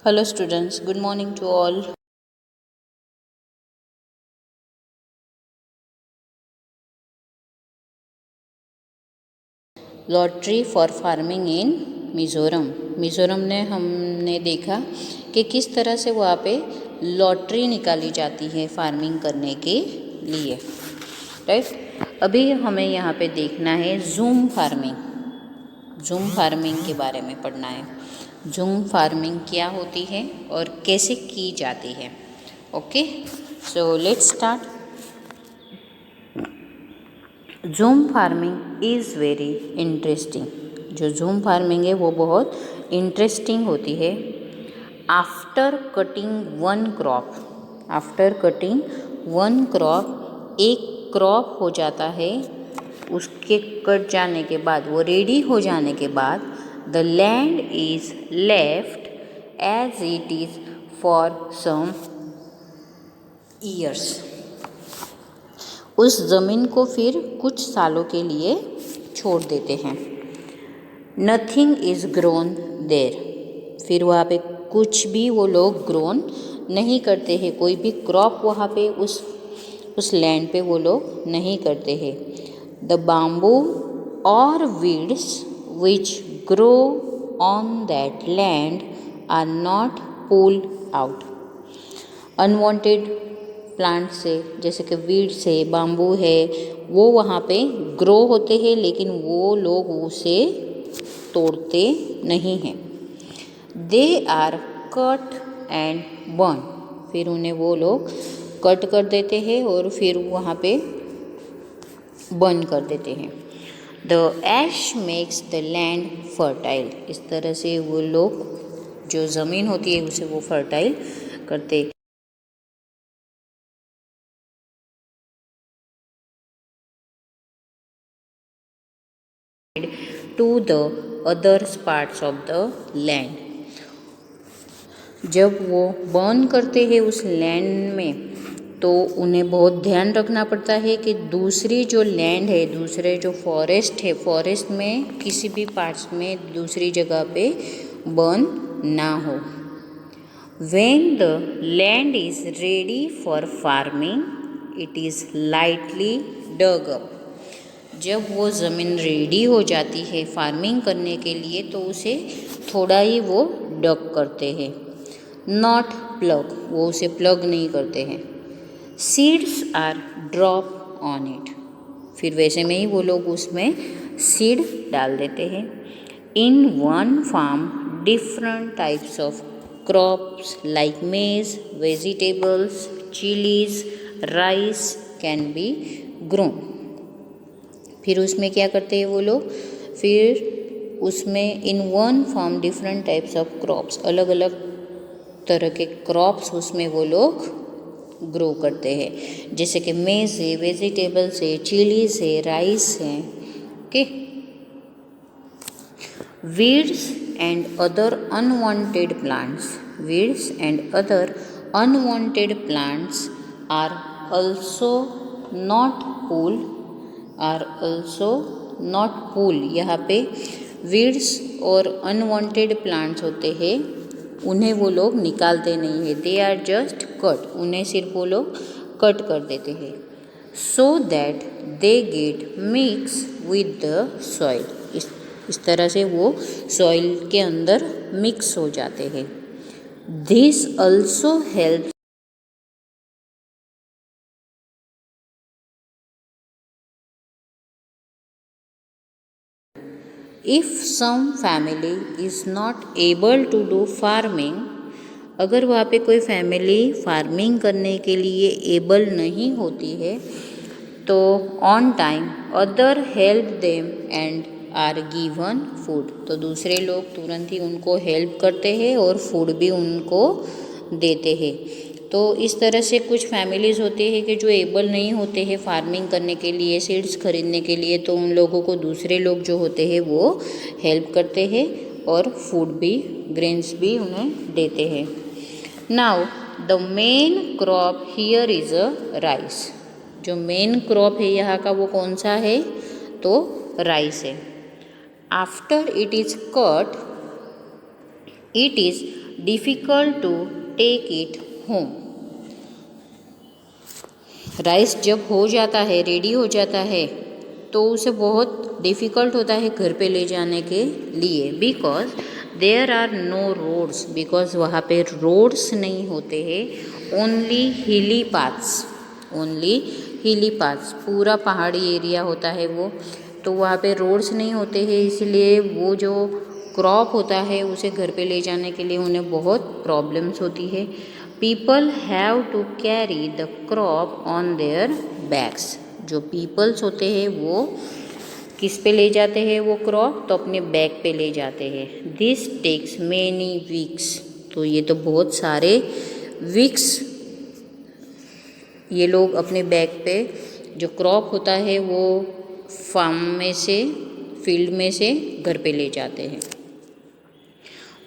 Hello students, good morning to all. Lottery for farming in Mizoram. Mizoram ने हमने देखा कि किस तरह से वहाँ पे लॉटरी निकाली जाती है फार्मिंग करने के लिए, राइट। अभी हमें यहाँ पे देखना है जूम फार्मिंग के बारे में पढ़ना है। जूम फार्मिंग क्या होती है और कैसे की जाती है। Okay, so let's start. Zoom farming is very interesting. जो जूम फार्मिंग है वो बहुत इंटरेस्टिंग होती है। आफ्टर कटिंग वन क्रॉप, एक क्रॉप हो जाता है, उसके कट जाने के बाद, वो रेडी हो जाने के बाद, the land is left as it is for some years. उस ज़मीन को फिर कुछ सालों के लिए छोड़ देते हैं। नथिंग इज़ ग्रोन देर। फिर वहाँ पे कुछ भी वो लोग ग्रोन नहीं करते हैं, कोई भी क्रॉप वहाँ पे उस लैंड पे वो लोग नहीं करते हैं। द बाम्बू और weeds which grow on that land are not pulled out. Unwanted plant से, जैसे कि वीड से, बाम्बू है, वो वहाँ पे ग्रो होते हैं, लेकिन वो लोग उसे तोड़ते नहीं हैं। They are cut and burn. फिर उन्हें वो लोग कट कर देते हैं और फिर वहाँ पे बर्न कर देते हैं। The ash makes the land fertile. इस तरह से वो लोग जो ज़मीन होती है उसे वो फर्टाइल करते। To the others parts of the land. जब वो बर्न करते हैं उस लैंड में, तो उन्हें बहुत ध्यान रखना पड़ता है कि दूसरी जो लैंड है, दूसरे जो फॉरेस्ट है, फॉरेस्ट में किसी भी पार्ट्स में दूसरी जगह पे बर्न ना हो। When the land is ready for farming, it is lightly dug up. जब वो ज़मीन रेडी हो जाती है फार्मिंग करने के लिए, तो उसे थोड़ा ही वो डग करते हैं, नॉट प्लग। वो उसे प्लग नहीं करते हैं। Seeds are drop on it. फिर वैसे में ही वो लोग उसमें सीड डाल देते हैं। In one farm different types of crops like maize, vegetables, chillies, rice can be grown. फिर उसमें क्या करते हैं वो लोग, फिर उसमें in one farm different types of crops, अलग अलग तरह के क्रॉप्स उसमें वो लोग ग्रो करते हैं, जैसे कि मेज है, वेजिटेबल्स है, चिलीज है, राइस है। Okay, weeds and other unwanted plants are also not pull. यहाँ पे वीड्स और अनवांटेड प्लांट्स होते हैं, उन्हें वो लोग निकालते नहीं है। They are just cut. उन्हें सिर्फ वो लोग कट कर देते हैं, so that they get mix with the soil. इस तरह से वो सॉइल के अंदर मिक्स हो जाते हैं। This also help if some family is not able to do farming. अगर वहाँ पे कोई फैमिली फार्मिंग करने के लिए एबल नहीं होती है, तो on time other help them and are given food. तो दूसरे लोग तुरंत ही उनको हेल्प करते हैं और फूड भी उनको देते हैं। तो इस तरह से कुछ फैमिलीज़ होती है कि जो एबल नहीं होते हैं फार्मिंग करने के लिए, सीड्स खरीदने के लिए, तो उन लोगों को दूसरे लोग जो होते हैं वो हेल्प करते हैं और फूड भी, ग्रेन्स भी उन्हें देते हैं। Now the main crop here is a rice. जो मेन क्रॉप है यहाँ का वो कौन सा है, तो राइस है। After it is cut, it is difficult to take it home. Rice जब हो जाता है, रेडी हो जाता है, तो उसे बहुत डिफ़िकल्ट होता है घर पे ले जाने के लिए, because there are no roads, because वहाँ पे रोड्स नहीं होते हैं, ओनली हिली पाथ्स, ओनली हिली पाथ्स, पूरा पहाड़ी एरिया होता है वो, तो वहाँ पे रोड्स नहीं होते हैं, इसलिए वो जो क्रॉप होता है उसे घर पे ले जाने के लिए उन्हें बहुत प्रॉब्लम्स होती है। People have to carry the crop on their bags. जो पीपल्स होते हैं वो किस पे ले जाते हैं वो क्रॉप, तो अपने बैग पे ले जाते हैं। दिस टेक्स मेनी वीक्स, तो ये तो बहुत सारे वीक्स ये लोग अपने बैग पे जो क्रॉप होता है वो फार्म में से, फील्ड में से घर पे ले जाते हैं।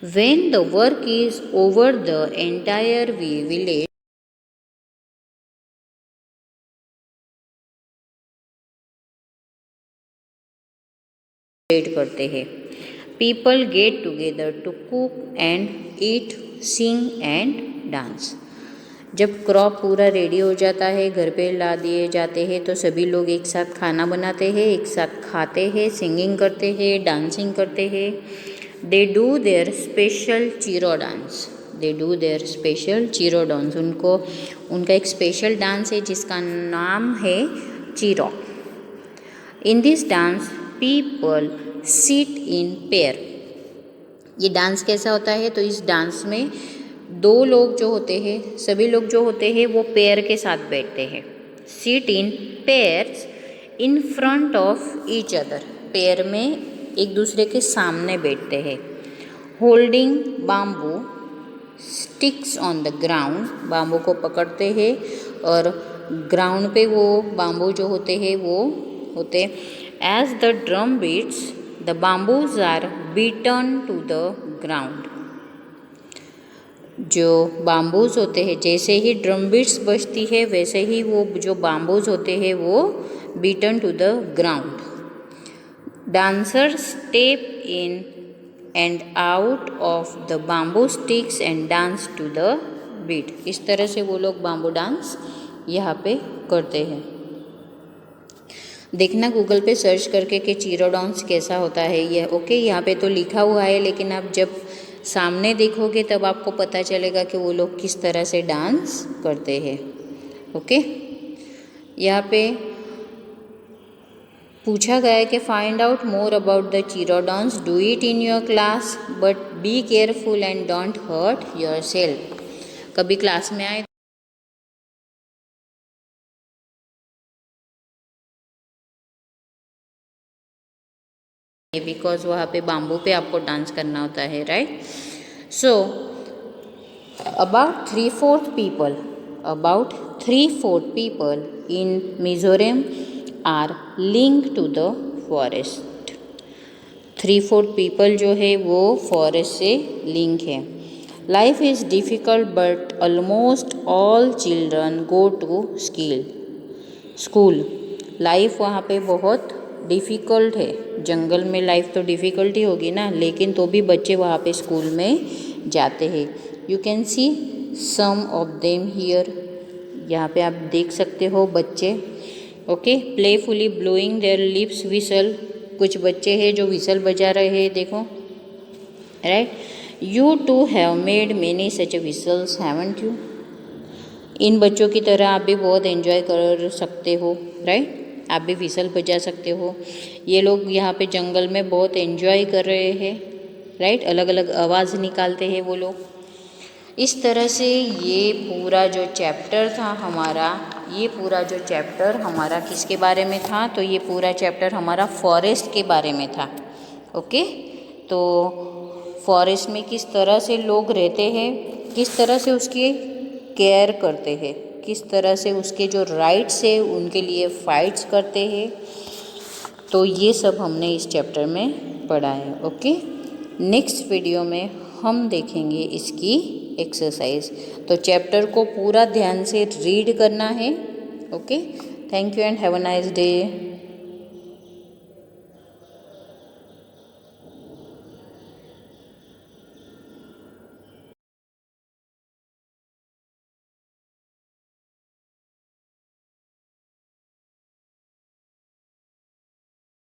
When the work is over, the entire village celebrate करते हैं। People get together to cook and eat, sing and dance। जब क्रॉप पूरा रेडी हो जाता है, घर पे ला दिए जाते हैं, तो सभी लोग एक साथ खाना बनाते हैं, एक साथ खाते हैं, सिंगिंग करते हैं, डांसिंग करते हैं। They do their special Cheraw dance, they do their special Cheraw dance, उनका एक स्पेशल डांस है जिसका नाम है Cheraw. In this dance people sit in pair. ये डांस कैसा होता है, तो इस डांस में दो लोग जो होते हैं, सभी लोग जो होते हैं वो पेयर के साथ बैठते हैं। Sit in pairs in front of each other, pair में एक दूसरे के सामने बैठते हैं। Holding bamboo sticks on the ground, bamboo को पकड़ते हैं और ग्राउंड पे वो बाम्बू जो होते हैं वो होते। As the drum beats the bamboos are beaten to the ground. जो बाम्बूज होते हैं, जैसे ही ड्रम बीट्स बजती है वैसे ही वो जो बाम्बूज होते हैं वो beaten to the ground. Dancer step in and out of the bamboo sticks and dance to the beat. इस तरह से वो लोग बाम्बू डांस यहाँ पे करते हैं। देखना गूगल पे सर्च करके कि चीरो डांस कैसा होता है ये। ओके, यहाँ पे तो लिखा हुआ है, लेकिन आप जब सामने देखोगे तब आपको पता चलेगा कि वो लोग किस तरह से डांस करते हैं। ओके, यहाँ पे पूछा गया है कि find out more about the Cheraw dance, do it in your class but be careful and don't hurt yourself. कभी क्लास में आए बिकॉज वहाँ पे बाम्बू पे आपको डांस करना होता है, right. So about 3/4 people in Mizoram are linked to the forest। 3/4 people जो है वो फॉरेस्ट से लिंक है। Life is difficult but almost all children go to school. Life वहाँ पे बहुत डिफ़िकल्ट है। जंगल में लाइफ तो डिफ़िकल्ट ही होगी ना, लेकिन तो भी बच्चे वहाँ पे स्कूल में जाते हैं। You can see some of them here, यहाँ पे आप देख सकते हो बच्चे। Okay, playfully blowing their lips whistle, कुछ बच्चे हैं जो विसल बजा रहे हैं, देखो, right. You too have made many such whistles haven't you. इन बच्चों की तरह आप भी बहुत एंजॉय कर सकते हो, राइट, आप भी विसल बजा सकते हो। ये लोग यहाँ पे जंगल में बहुत एंजॉय कर रहे हैं, राइट, अलग अलग आवाज़ निकालते हैं वो लोग। इस तरह से ये पूरा जो चैप्टर था हमारा, किसके बारे में था, तो ये पूरा चैप्टर हमारा फॉरेस्ट के बारे में था। ओके, तो फॉरेस्ट में किस तरह से लोग रहते हैं, किस तरह से उसकी केयर करते हैं, किस तरह से उसके जो राइट्स है उनके लिए फाइट्स करते हैं, तो ये सब हमने इस चैप्टर में पढ़ा है। ओके, नेक्स्ट वीडियो में हम देखेंगे इसकी एक्सरसाइज। तो चैप्टर को पूरा ध्यान से रीड करना है। Okay, thank you and have a nice day.